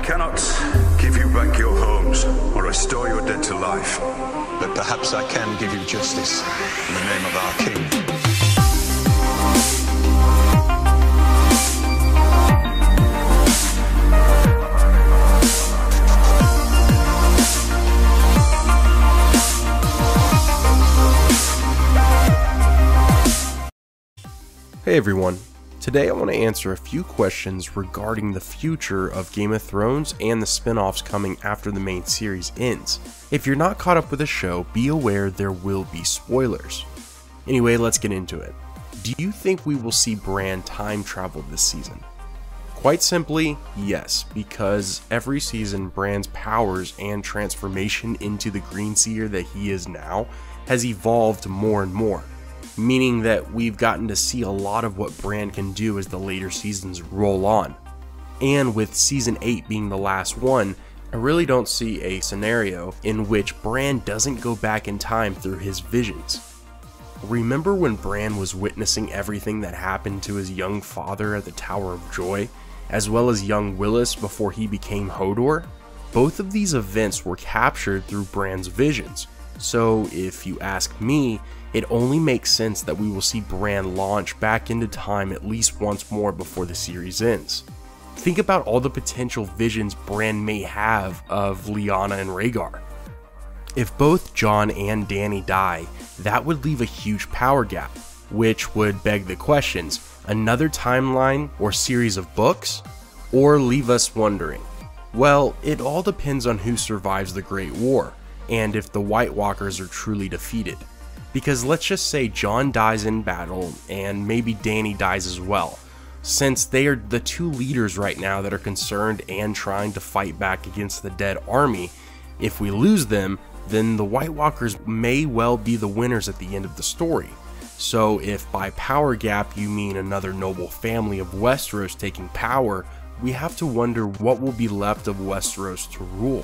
cannot give you back your homes or restore your dead to life. But perhaps I can give you justice in the name of our king. Hey everyone, today I want to answer a few questions regarding the future of Game of Thrones and the spin-offs coming after the main series ends. If you're not caught up with the show, be aware there will be spoilers. Anyway, let's get into it. Do you think we will see Bran time travel this season? Quite simply, yes, because every season Bran's powers and transformation into the Green Seer that he is now has evolved more and more. Meaning that we've gotten to see a lot of what Bran can do as the later seasons roll on. And with season 8 being the last one, I really don't see a scenario in which Bran doesn't go back in time through his visions. Remember when Bran was witnessing everything that happened to his young father at the Tower of Joy, as well as young Willis before he became Hodor? Both of these events were captured through Bran's visions, so if you ask me, it only makes sense that we will see Bran launch back into time at least once more before the series ends. Think about all the potential visions Bran may have of Lyanna and Rhaegar. If both Jon and Dany die, that would leave a huge power gap, which would beg the questions, another timeline or series of books? Or leave us wondering? Well, it all depends on who survives the Great War, and if the White Walkers are truly defeated. Because let's just say Jon dies in battle, and maybe Dany dies as well, since they are the two leaders right now that are concerned and trying to fight back against the dead army. If we lose them, then the White Walkers may well be the winners at the end of the story. So if by power gap you mean another noble family of Westeros taking power, we have to wonder what will be left of Westeros to rule.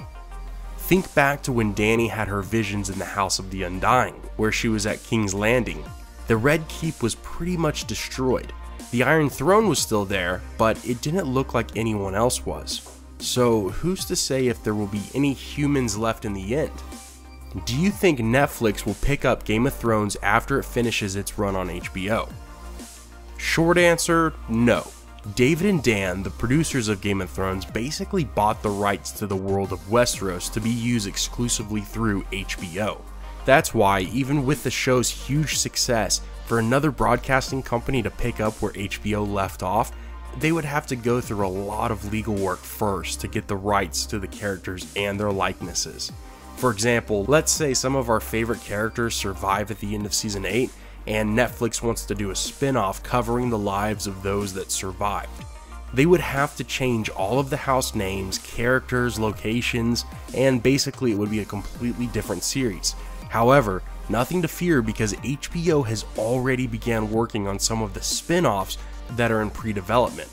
Think back to when Dany had her visions in the House of the Undying, where she was at King's Landing. The Red Keep was pretty much destroyed. The Iron Throne was still there, but it didn't look like anyone else was. So who's to say if there will be any humans left in the end? Do you think Netflix will pick up Game of Thrones after it finishes its run on HBO? Short answer, no. David and Dan, the producers of Game of Thrones, basically bought the rights to the world of Westeros to be used exclusively through HBO. That's why, even with the show's huge success, for another broadcasting company to pick up where HBO left off, they would have to go through a lot of legal work first to get the rights to the characters and their likenesses. For example, let's say some of our favorite characters survive at the end of season 8, and Netflix wants to do a spin-off covering the lives of those that survived. They would have to change all of the house names, characters, locations, and basically it would be a completely different series. However, nothing to fear because HBO has already began working on some of the spin-offs that are in pre-development.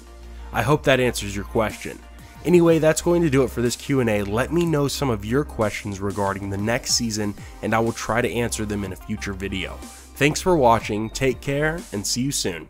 I hope that answers your question. Anyway, that's going to do it for this Q&A. Let me know some of your questions regarding the next season and I will try to answer them in a future video. Thanks for watching, take care, and see you soon.